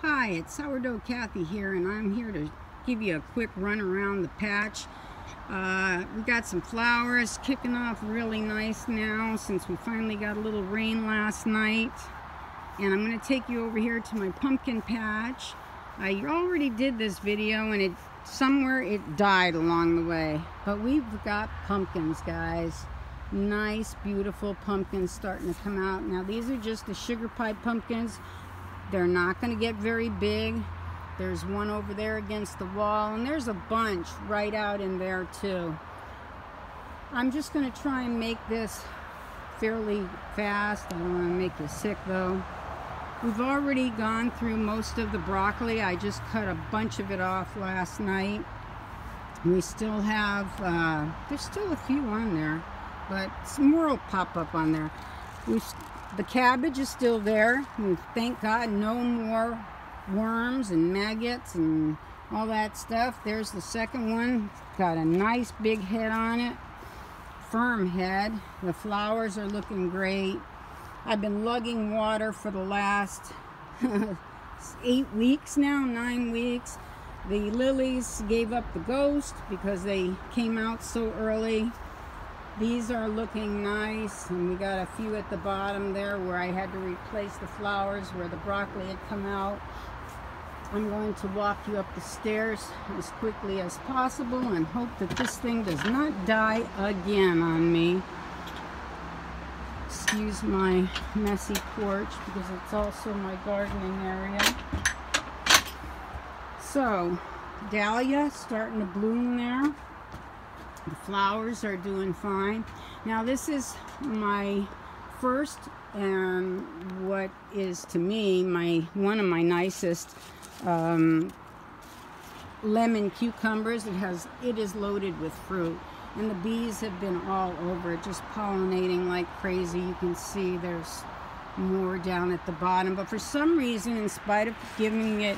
Hi, it's Sourdough Kathy here, and I'm here to give you a quick run around the patch. We got some flowers kicking off really nice now since we finally got a little rain last night. And I'm going to take you over here to my pumpkin patch. I already did this video and somewhere it died along the way. But we've got pumpkins, guys. Nice, beautiful pumpkins starting to come out. Now these are just the sugar pie pumpkins. They're not going to get very big. There's one over there against the wall, and there's a bunch right out in there too. I'm just going to try and make this fairly fast. I don't want to make you sick though. We've already gone through most of the broccoli. I just cut a bunch of it off last night. We still have, there's still a few on there, but some more will pop up on there. The cabbage is still there. Thank God, no more worms and maggots and all that stuff. There's the second one. Got a nice big head on it. Firm head. The flowers are looking great. I've been lugging water for the last 8 weeks now, 9 weeks. The lilies gave up the ghost because they came out so early. These are looking nice, and we got a few at the bottom there where I had to replace the flowers where the broccoli had come out. I'm going to walk you up the stairs as quickly as possible and hope that this thing does not die again on me. Excuse my messy porch because it's also my gardening area. So, Dahlia starting to bloom there. The flowers are doing fine. Now this is my first and what is to me one of my nicest lemon cucumbers. It is loaded with fruit, and the bees have been all over it, just pollinating like crazy. You can see there's more down at the bottom, but for some reason, in spite of giving it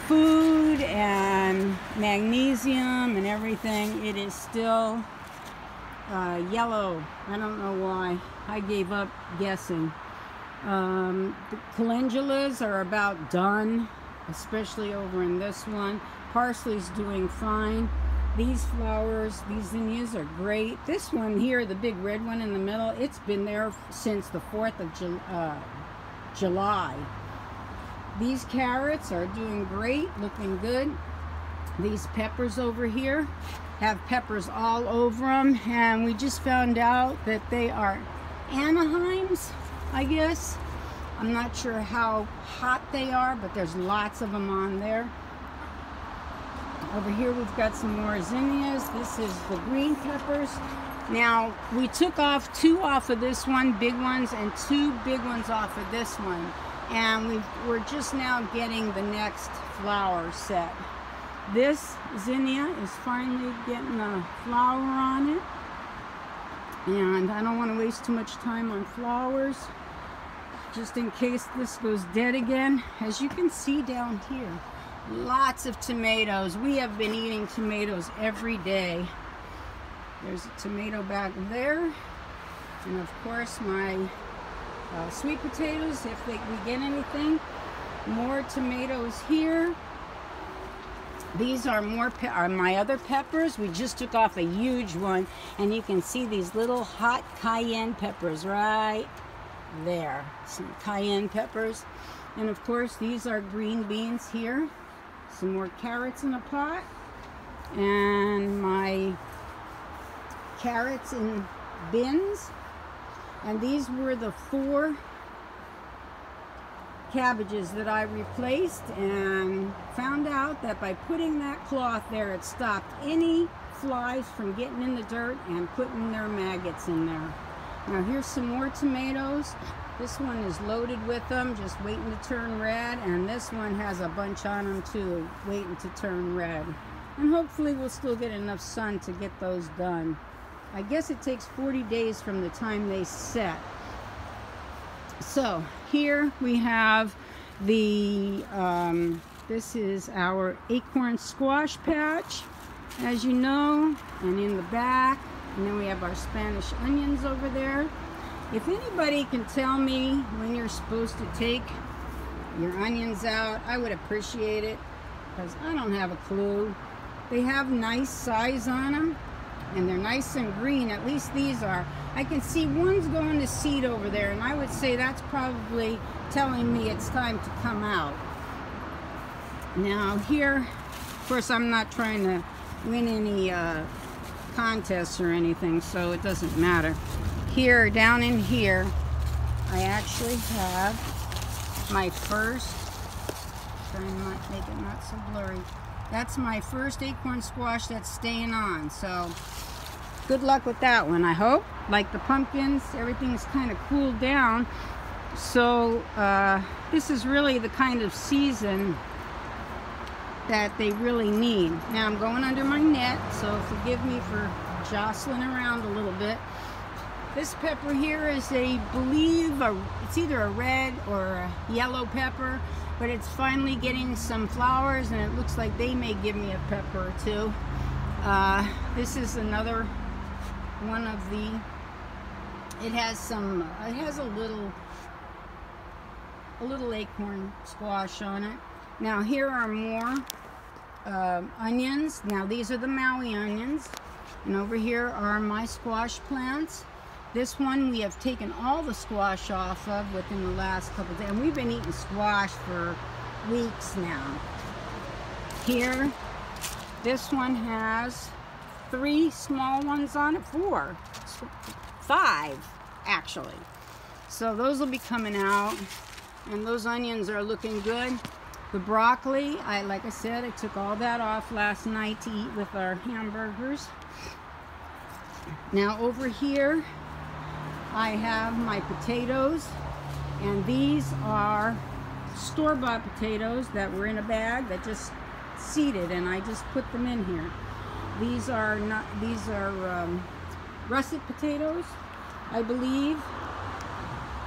food and magnesium and everything, it is still yellow. I don't know why. I gave up guessing. The calendulas are about done, especially over in this one. Parsley's doing fine. These flowers, these zinnias are great. This one here, the big red one in the middle, it's been there since the 4th of July. These carrots are doing great, looking good. These peppers over here have peppers all over them, and we just found out that they are Anaheims, I guess. I'm not sure how hot they are, but there's lots of them on there. Over here we've got some more zinnias. This is the green peppers. Now, we took off 2 off of this one, big ones, and 2 big ones off of this one. And we're just now getting the next flower set. This zinnia is finally getting a flower on it. And I don't want to waste too much time on flowers, just in case this goes dead again. As you can see down here, lots of tomatoes. We have been eating tomatoes every day. There's a tomato back there. And of course my sweet potatoes, if we get anything. More tomatoes here. These are my other peppers. We just took off a huge one, and you can see these little hot cayenne peppers right there. Some cayenne peppers. And of course these are green beans here. Some more carrots in a pot. And my carrots in bins. And these were the 4 cabbages that I replaced, and found out that by putting that cloth there, it stopped any flies from getting in the dirt and putting their maggots in there. Now here's some more tomatoes. This one is loaded with them, just waiting to turn red, and this one has a bunch on them too, waiting to turn red. And hopefully we'll still get enough sun to get those done. I guess it takes 40 days from the time they set. So here we have the, this is our acorn squash patch, as you know, and in the back. And then we have our Spanish onions over there. If anybody can tell me when you're supposed to take your onions out, I would appreciate it, because I don't have a clue. They have nice size on them, and they're nice and green. At least these are. I can see one's going to seed over there, and I would say that's probably telling me it's time to come out. Now here, of course, I'm not trying to win any contests or anything, so it doesn't matter. Here, down in here, I actually have my first, trying to make it not so blurry. That's my first acorn squash that's staying on, so good luck with that one, I hope. Like the pumpkins, everything's kind of cooled down, so this is really the kind of season that they really need. Now I'm going under my net, so forgive me for jostling around a little bit. This pepper here is it's either a red or a yellow pepper, but it's finally getting some flowers, and it looks like they may give me a pepper or two. This is another one of the, it has a little acorn squash on it. Now here are more onions. Now these are the Maui onions, and over here are my squash plants. This one we have taken all the squash off of within the last couple of days, and we've been eating squash for weeks now. Here, this one has 3 small ones on it, 5 actually. So those will be coming out, and those onions are looking good. The broccoli, like I said, I took all that off last night to eat with our hamburgers. Now over here, I have my potatoes, and these are store-bought potatoes that were in a bag that just seeded, and I just put them in here. These are russet potatoes, I believe,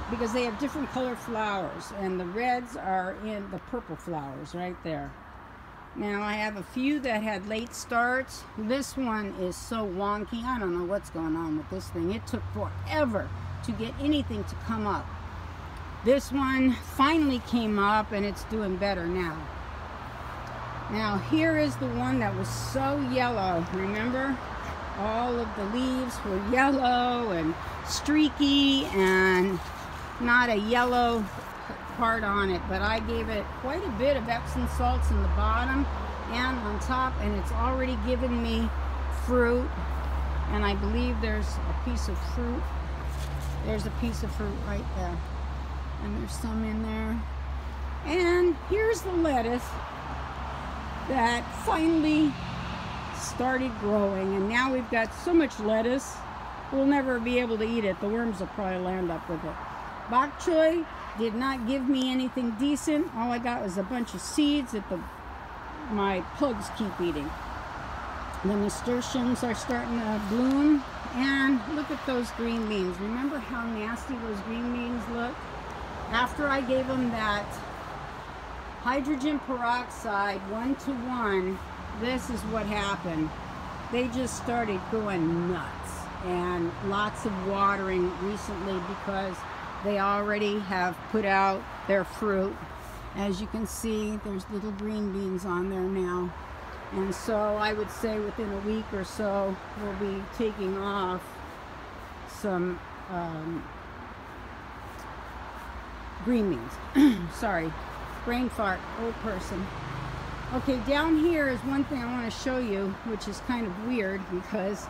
because they have different color flowers, and the reds are in the purple flowers right there. Now I have a few that had late starts. This one is so wonky. I don't know what's going on with this thing. It took forever to get anything to come up. This one finally came up, and it's doing better now. Now here is the one that was so yellow. Remember? All of the leaves were yellow and streaky and not a yellow part on it, but I gave it quite a bit of Epsom salts in the bottom and on top, and it's already given me fruit. And I believe there's a piece of fruit. There's a piece of fruit right there, and there's some in there. And here's the lettuce that finally started growing, and now we've got so much lettuce we'll never be able to eat it. The worms will probably land up with it. Bok choy did not give me anything decent. All I got was a bunch of seeds that my pugs keep eating. The nasturtiums are starting to bloom, and look at those green beans. Remember how nasty those green beans look? After I gave them that hydrogen peroxide 1:1, this is what happened. They just started going nuts, and lots of watering recently because they already have put out their fruit. As you can see, there's little green beans on there now. And so I would say within a week or so, we'll be taking off some green beans. Sorry, brain fart, old person. Okay, down here is one thing I want to show you, which is kind of weird because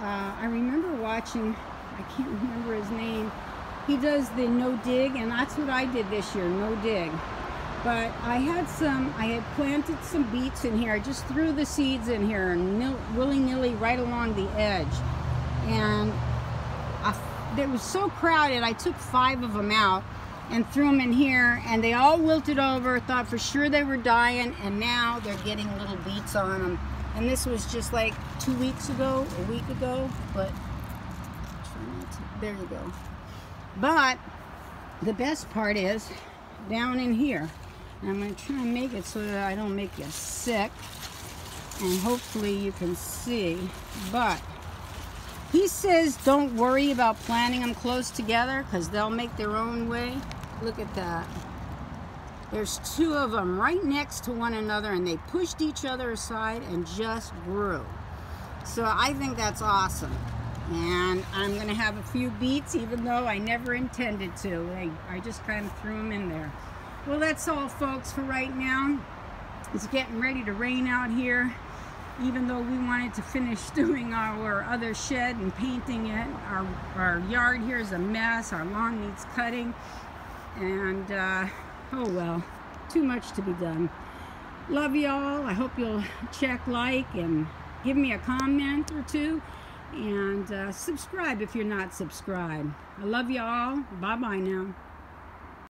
I remember watching, I can't remember his name, he does the no dig, and that's what I did this year, no dig. But I had planted some beets in here. I just threw the seeds in here and willy-nilly right along the edge. And it was so crowded, I took 5 of them out and threw them in here, and they all wilted over. Thought for sure they were dying, and now they're getting little beets on them. And this was just like 2 weeks ago, a week ago, but there you go. But the best part is down in here. I'm going to try and make it so that I don't make you sick, and hopefully you can see. But he says don't worry about planting them close together because they'll make their own way. Look at that. There's two of them right next to one another, and they pushed each other aside and just grew. So I think that's awesome. And I'm going to have a few beets, even though I never intended to. I just kind of threw them in there. Well, that's all, folks, for right now. It's getting ready to rain out here. Even though we wanted to finish doing our other shed and painting it, our yard here is a mess. Our lawn needs cutting. And, oh well, too much to be done. Love y'all. I hope you'll check, like, and give me a comment or two. And subscribe if you're not subscribed. I love y'all. Bye-bye now.